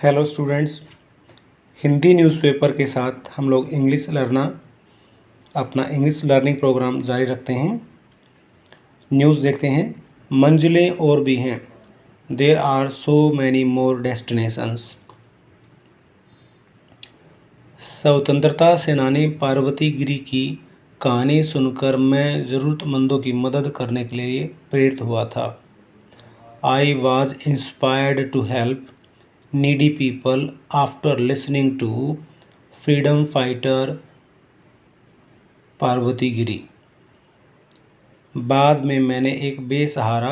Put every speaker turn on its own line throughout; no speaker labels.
Hello students, Hindi newspaper के साथ हम लोग अपना इंग्लिश लर्निंग प्रोग्राम जारी रखते हैं। न्यूज़ देखते हैं। मंजिलें और भी हैं, there are so many more destinations. स्वतंत्रता सेनानी पार्वती गिरी की कहानी सुनकर मैं ज़रूरतमंदों की मदद करने के लिए प्रेरित हुआ था। I was inspired to help needy people after listening to freedom fighter Parvati Giri. बाद में मैंने एक बेसहारा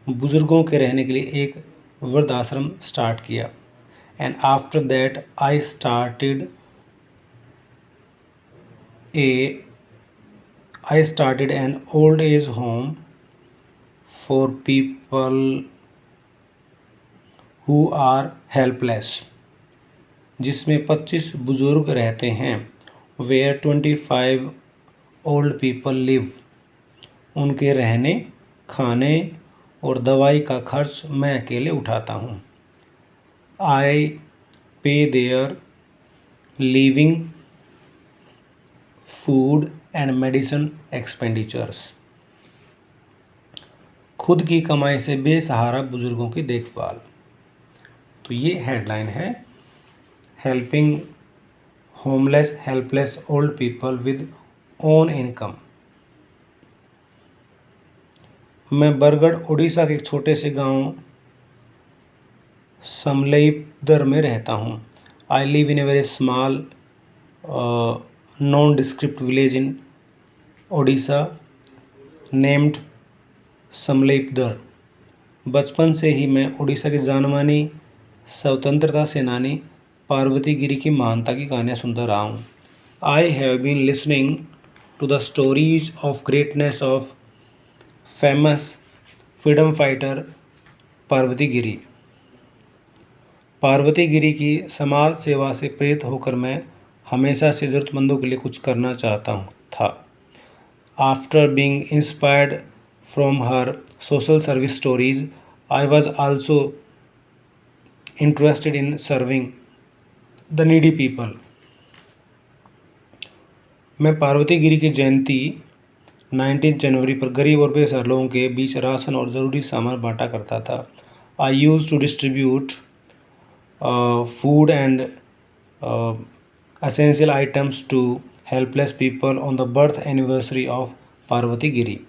बुज़ुर्गों के रहने के लिए एक वृद्धाश्रम स्टार्ट किया। And after that I started an old age home for people who are helpless, जिसमें 25 बुज़ुर्ग रहते हैं। Where 25 old people live. उनके रहने, खाने और दवाई का खर्च मैं अकेले उठाता हूँ। I pay their living, food and medicine expenditures. खुद की कमाई से बेसहारा बुज़ुर्गों की देखभाल। तो ये हेडलाइन है, helping homeless helpless old people with own income. मैं बरगढ़ उड़ीसा के एक छोटे से गांव समलेईपदर में रहता हूँ। I live in a very small nondescript village in Odisha named Samaleipadar. बचपन से ही मैं उड़ीसा की जानमानी स्वतंत्रता सेनानी पार्वती गिरी की महानता की कहानियाँ सुनता रहा हूँ। I have been listening to the stories of greatness of famous freedom fighter Parvati Giri. Parvati Giri की समाज सेवा से प्रेरित होकर मैं हमेशा से ज़रूरतमंदों के लिए कुछ करना चाहता था। After being inspired from her social service stories, I was also interested in serving the needy people। मैं पार्वती गिरी की जयंती 19 जनवरी पर गरीब और बेसहारा लोगों के बीच राशन और ज़रूरी सामान बांटा करता था। I use to distribute food and essential items to helpless people on the birth anniversary of Parvati Giri.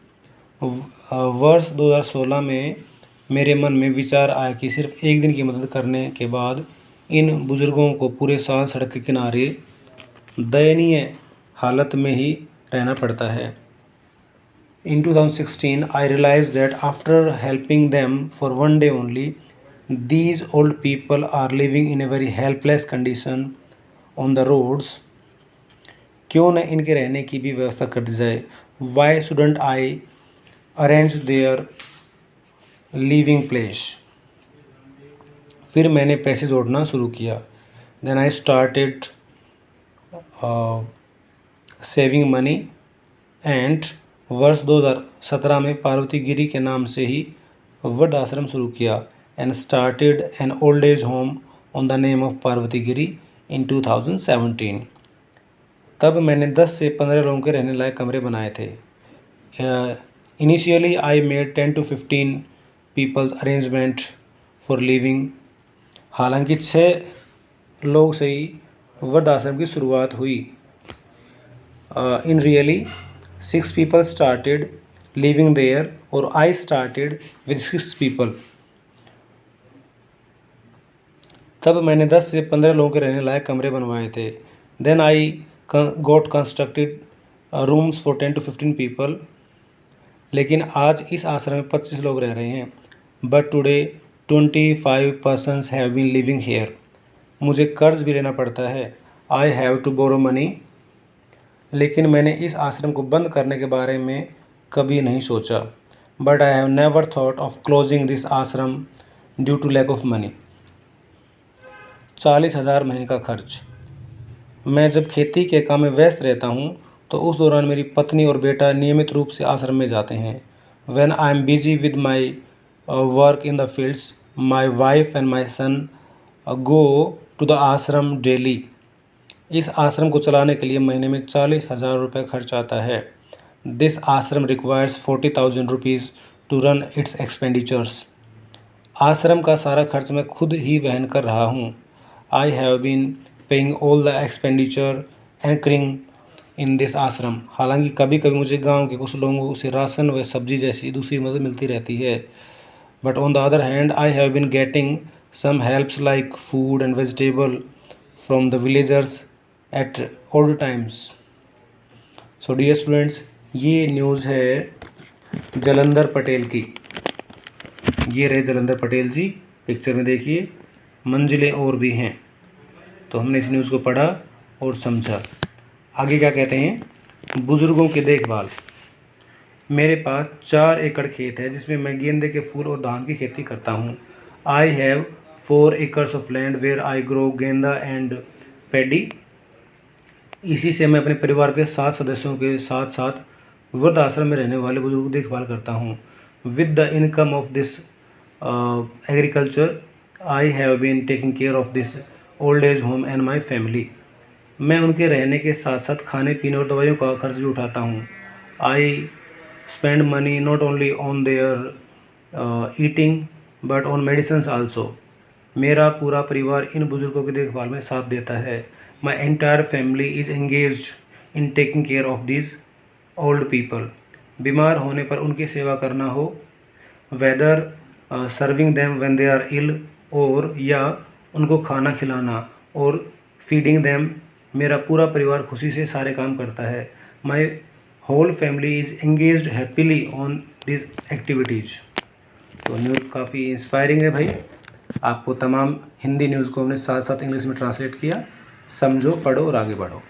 वर्ष 2016 में मेरे मन में विचार आया कि सिर्फ एक दिन की मदद करने के बाद इन बुज़ुर्गों को पूरे साल सड़क के किनारे दयनीय हालत में ही रहना पड़ता है। In 2016 I realise that after helping them for one day only, these old people are living in a very helpless condition on the roads. क्यों न इनके रहने की भी व्यवस्था कर दी जाए। Why shouldn't I arrange their living place. फिर मैंने पैसे जोड़ना शुरू किया। Then I started saving money and वर्ष 2017 में पार्वती गिरी के नाम से ही वृद्धाश्रम शुरू किया and started an old age home on the name of Parvati Giri in 2017। तब मैंने 10 से 15 लोगों के रहने लायक कमरे बनाए थे। Initially I made 10 to 15 peoples arrangement for living. हालांकि 6 लोग से ही वृद्धाश्रम की शुरुआत हुई। Initially 6 people started living there और आई स्टार्टेड विद 6 पीपल। तब मैंने 10 से 15 लोगों के रहने लायक कमरे बनवाए थे। Then I got constructed rooms for 10 to 15 people. लेकिन आज इस आश्रम में 25 लोग रह रहे हैं। But today 25 persons have been living here. मुझे कर्ज भी लेना पड़ता है। I have to borrow money. लेकिन मैंने इस आश्रम को बंद करने के बारे में कभी नहीं सोचा। But I have never thought of closing this ashram due to lack of money. 40,000 महीने का खर्च। मैं जब खेती के काम में व्यस्त रहता हूँ तो उस दौरान मेरी पत्नी और बेटा नियमित रूप से आश्रम में जाते हैं। When I am busy with my work in the fields, my wife and my son go to the ashram daily. इस आश्रम को चलाने के लिए महीने में 40,000 रुपये खर्च आता है। This ashram requires 40,000 rupees to run its expenditures. आश्रम का सारा खर्च मैं खुद ही वहन कर रहा हूँ। I have been paying all the expenditure incurring in this ashram. हालांकि कभी कभी मुझे गांव के कुछ लोगों से राशन व सब्जी जैसी दूसरी मदद मिलती रहती है। But on the other hand I have been getting some helps like food and vegetable from the villagers at all times. So dear students, ये न्यूज़ है जलंधर पटेल की। ये रहे जलंधर पटेल जी, पिक्चर में देखिए, मंजिलें और भी हैं। तो हमने इस न्यूज़ को पढ़ा और समझा। आगे क्या कहते हैं, बुज़ुर्गों की देखभाल। मेरे पास 4 एकड़ खेत है जिसमें मैं गेंदे के फूल और धान की खेती करता हूँ। I have 4 acres of land where I grow genda and paddy. इसी से मैं अपने परिवार के 7 सदस्यों के साथ साथ वृद्ध आश्रम में रहने वाले बुजुर्गों की देखभाल करता हूँ। With the income of this agriculture I have been taking care of this old age home and my family. मैं उनके रहने के साथ साथ खाने पीने और दवाइयों का खर्च भी उठाता हूँ। I spend money not only on their eating but on medicine also. मेरा पूरा परिवार इन बुजुर्गों की देखभाल में साथ देता है। My entire family is engaged in taking care of these old people. बीमार होने पर उनकी सेवा करना हो, whether serving them when they are ill और या उनको खाना खिलाना और फीडिंग देम, मेरा पूरा परिवार खुशी से सारे काम करता है। My whole family is engaged happily on this activities. तो न्यूज़ काफ़ी इंस्पायरिंग है भाई। आपको तमाम हिंदी न्यूज़ को हमने साथ साथ इंग्लिश में ट्रांसलेट किया। समझो, पढ़ो और आगे बढ़ो।